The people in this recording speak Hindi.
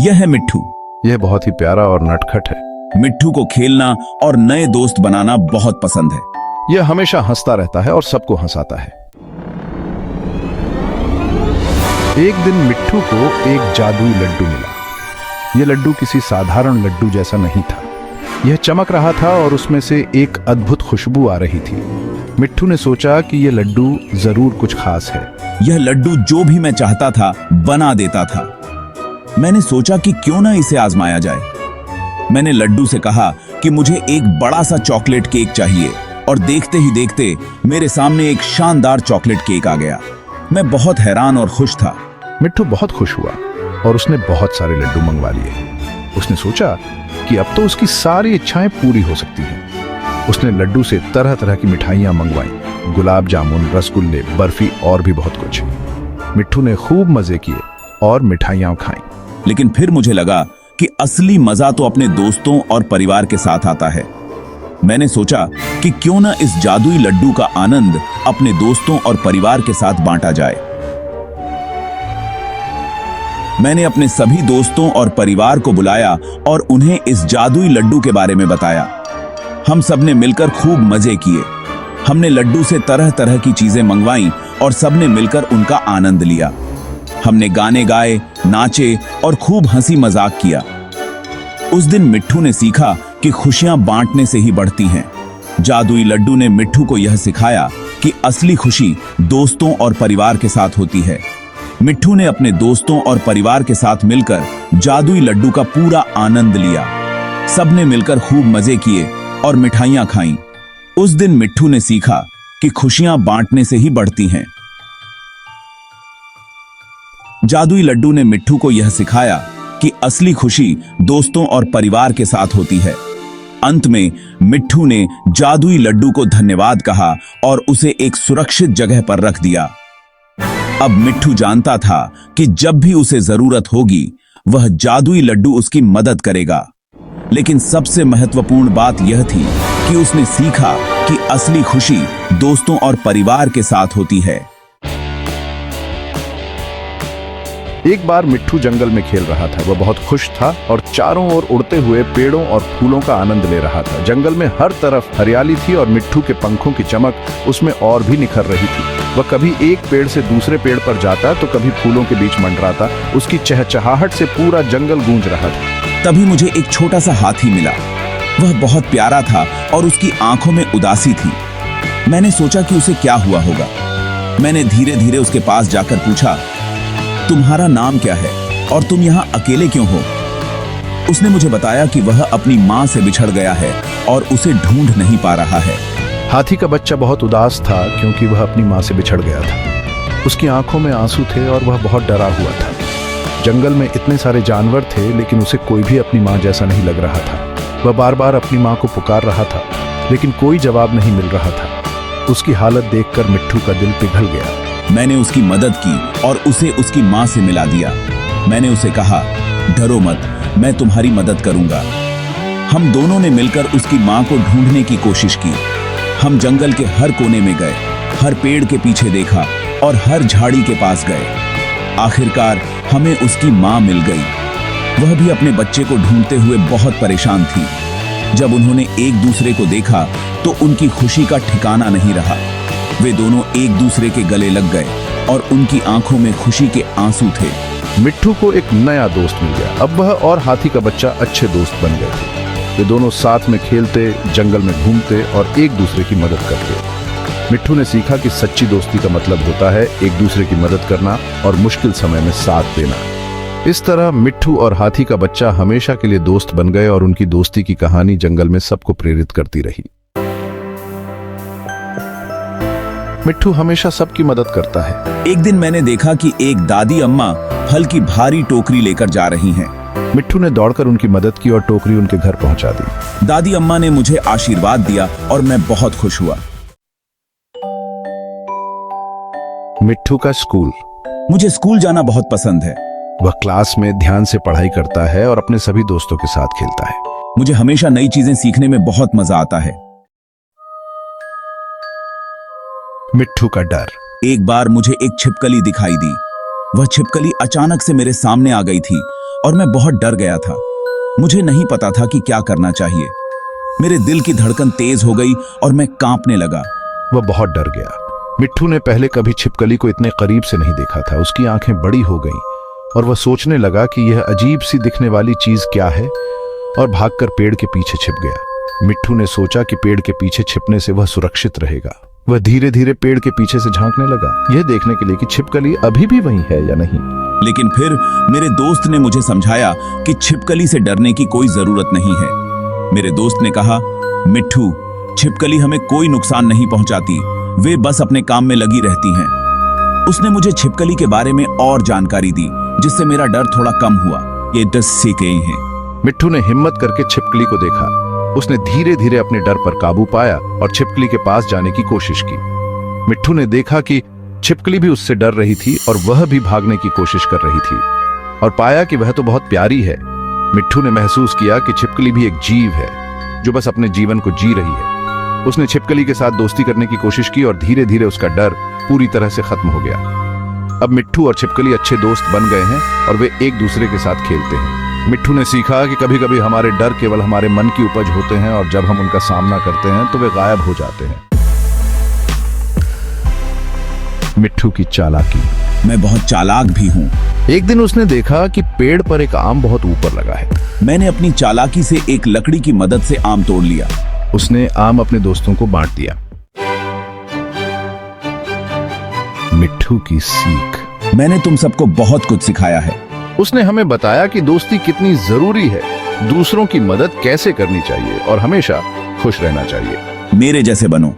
यह है मिट्ठू। यह बहुत ही प्यारा और नटखट है। मिट्ठू को खेलना और नए दोस्त बनाना बहुत पसंद है। यह हमेशा हंसता रहता है और सबको हंसाता है। एक दिन मिट्ठू को एक जादुई लड्डू मिला। यह लड्डू किसी साधारण लड्डू जैसा नहीं था। यह चमक रहा था और उसमें से एक अद्भुत खुशबू आ रही थी। मिट्ठू ने सोचा कि यह लड्डू जरूर कुछ खास है। यह लड्डू जो भी मैं चाहता था बना देता था। मैंने सोचा कि क्यों ना इसे आजमाया जाए। मैंने लड्डू से कहा कि मुझे एक बड़ा सा चॉकलेट केक चाहिए और देखते ही देखते मेरे सामने एक शानदार चॉकलेट केक आ गया। मैं बहुत हैरान और खुश था। मिट्ठू बहुत खुश हुआ और उसने बहुत सारे लड्डू मंगवा लिए। उसने सोचा कि अब तो उसकी सारी इच्छाएं पूरी हो सकती हैं। उसने लड्डू से तरह तरह की मिठाइयां मंगवाई, गुलाब जामुन, रसगुल्ले, बर्फी और भी बहुत कुछ। मिट्ठू ने खूब मजे किए और मिठाइयां खाईं। लेकिन फिर मुझे लगा कि असली मजा तो अपने दोस्तों और परिवार के साथ आता है। मैंने सोचा कि क्यों न इस जादुई लड्डू का आनंद अपने दोस्तों और परिवार के साथ बांटा जाए। मैंने अपने सभी दोस्तों और परिवार को बुलाया और उन्हें इस जादुई लड्डू के बारे में बताया। हम सबने मिलकर खूब मजे किए। हमने लड्डू से तरह तरह की चीजें मंगवाईं और सबने मिलकर उनका आनंद लिया। हमने गाने गाए, नाचे और खूब हंसी मजाक किया। उस दिन मिट्ठू ने सीखा कि खुशियां बांटने से ही बढ़ती हैं। जादुई लड्डू ने मिट्ठू को यह सिखाया कि असली खुशी दोस्तों और परिवार के साथ होती है। मिट्ठू ने अपने दोस्तों और परिवार के साथ मिलकर जादुई लड्डू का पूरा आनंद लिया। सबने मिलकर खूब मजे किए और मिठाइयां खाईं। उस दिन मिट्ठू ने सीखा कि खुशियां बांटने से ही बढ़ती हैं। जादुई लड्डू ने मिट्ठू को यह सिखाया कि असली खुशी दोस्तों और परिवार के साथ होती है। अंत में मिट्ठू ने जादुई लड्डू को धन्यवाद कहा और उसे एक सुरक्षित जगह पर रख दिया। अब मिट्ठू जानता था कि जब भी उसे जरूरत होगी वह जादुई लड्डू उसकी मदद करेगा। लेकिन सबसे महत्वपूर्ण बात यह थी कि उसने सीखा कि असली खुशी दोस्तों और परिवार के साथ होती है। एक बार मिट्ठू जंगल में खेल रहा था। वह बहुत खुश था और चारों ओर उड़ते हुए पेड़ों और फूलों का आनंद ले रहा था। जंगल में हर तरफ हरियाली थी और मिट्ठू के पंखों की चमक उसमें और भी निखर रही थी। वह कभी एक पेड़ से दूसरे पेड़ पर जाता तो कभी फूलों के बीच मंडराता। उसकी चहचहाहट से पूरा जंगल गूंज रहा था। तभी मुझे एक छोटा सा हाथी मिला। वह बहुत प्यारा था और उसकी आंखों में उदासी थी। मैंने सोचा कि उसे क्या हुआ होगा। मैंने धीरे धीरे उसके पास जाकर पूछा, तुम्हारा नाम क्या है और तुम यहाँ अकेले क्यों हो? उसने मुझे बताया कि वह अपनी माँ से बिछड़ गया है और उसे ढूंढ नहीं पा रहा है। हाथी का बच्चा बहुत उदास था क्योंकि वह अपनी माँ से बिछड़ गया था। उसकी आंखों में आंसू थे और वह बहुत डरा हुआ था। जंगल में इतने सारे जानवर थे लेकिन उसे कोई भी अपनी माँ जैसा नहीं लग रहा था। वह बार बार अपनी माँ को पुकार रहा था लेकिन कोई जवाब नहीं मिल रहा था। उसकी हालत देखकर मिट्ठू का दिल पिघल गया। मैंने उसकी मदद की और उसे उसकी माँ से मिला दिया। मैंने उसे कहा, डरो मत, मैं तुम्हारी मदद करूंगा। हम दोनों ने मिलकर उसकी माँ को ढूंढने की कोशिश की। हम जंगल के हर कोने में गए, हर पेड़ के पीछे देखा और हर झाड़ी के पास गए। आखिरकार हमें उसकी माँ मिल गई। वह भी अपने बच्चे को ढूंढते हुए बहुत परेशान थी। जब उन्होंने एक दूसरे को देखा तो उनकी खुशी का ठिकाना नहीं रहा। वे दोनों एक दूसरे के गले लग गए और उनकी आंखों में खुशी के आंसू थे। मिट्ठू को एक नया दोस्त मिल गया। अब वह और हाथी का बच्चा अच्छे दोस्त बन गए थे। वे दोनों साथ में खेलते, जंगल में घूमते और एक दूसरे की मदद करते। मिट्ठू ने सीखा कि सच्ची दोस्ती का मतलब होता है एक दूसरे की मदद करना और मुश्किल समय में साथ देना। इस तरह मिट्ठू और हाथी का बच्चा हमेशा के लिए दोस्त बन गए और उनकी दोस्ती की कहानी जंगल में सबको प्रेरित करती रही। मिट्ठू हमेशा सबकी मदद करता है। एक दिन मैंने देखा कि एक दादी अम्मा फल की भारी टोकरी लेकर जा रही हैं। मिट्ठू ने दौड़कर उनकी मदद की और टोकरी उनके घर पहुंचा दी। दादी अम्मा ने मुझे आशीर्वाद दिया और मैं बहुत खुश हुआ। मिट्ठू का स्कूल। मुझे स्कूल जाना बहुत पसंद है। वह क्लास में ध्यान से पढ़ाई करता है और अपने सभी दोस्तों के साथ खेलता है। मुझे हमेशा नई चीजें सीखने में बहुत मजा आता है। मिट्ठू का डर। एक बार मुझे एक छिपकली दिखाई दी। वह छिपकली अचानक से मेरे सामने आ गई थी और मैं बहुत डर गया था। मुझे नहीं पता था कि क्या करना चाहिए। मेरे दिल की धड़कन तेज हो गई और मैं कांपने लगा। वह बहुत डर गया। मिट्ठू ने पहले कभी छिपकली को इतने करीब से नहीं देखा था। उसकी आंखें बड़ी हो गईं और वह सोचने लगा कि यह अजीब सी दिखने वाली चीज क्या है, और भागकर पेड़ के पीछे छिप गया। मिट्ठू ने सोचा कि पेड़ के पीछे छिपने से वह सुरक्षित रहेगा। वह धीरे धीरे पेड़ के पीछे से झांकने लगा, यह देखने के लिए कि छिपकली अभी भी वहीं है या नहीं। लेकिन फिर मेरे दोस्त ने मुझे समझाया कि छिपकली से डरने की कोई जरूरत नहीं है। मेरे दोस्त ने कहा, मिट्ठू, छिपकली हमें कोई नुकसान नहीं पहुंचाती, वे बस अपने काम में लगी रहती हैं। उसने मुझे छिपकली के बारे में और जानकारी दी, जिससे मेरा डर थोड़ा कम हुआ। ये 10 सीखे हैं। मिट्ठू ने हिम्मत करके छिपकली को देखा। उसने धीरे धीरे अपने डर पर काबू पाया और छिपकली के पास जाने की कोशिश की। मिट्ठू ने देखा कि छिपकली भी उससे डर रही थी और वह भी भागने की कोशिश कर रही थी, और पाया कि वह तो बहुत प्यारी है। मिट्ठू ने महसूस किया कि छिपकली भी एक जीव है जो बस अपने जीवन को जी रही है। उसने छिपकली के साथ दोस्ती करने की कोशिश की और धीरे धीरे उसका डर पूरी तरह से खत्म हो गया। अब मिट्ठू और छिपकली अच्छे दोस्त बन गए हैं और वे एक दूसरे के साथ खेलते हैं। मिट्ठू ने सीखा कि कभी कभी हमारे डर केवल हमारे मन की उपज होते हैं, और जब हम उनका सामना करते हैं तो वे गायब हो जाते हैं। मिट्ठू की चालाकी। मैं बहुत चालाक भी हूँ। एक दिन उसने देखा कि पेड़ पर एक आम बहुत ऊपर लगा है। मैंने अपनी चालाकी से एक लकड़ी की मदद से आम तोड़ लिया। उसने आम अपने दोस्तों को बांट दिया। मिट्ठू की सीख। मैंने तुम सबको बहुत कुछ सिखाया है। उसने हमें बताया कि दोस्ती कितनी जरूरी है, दूसरों की मदद कैसे करनी चाहिए और हमेशा खुश रहना चाहिए। मेरे जैसे बनो।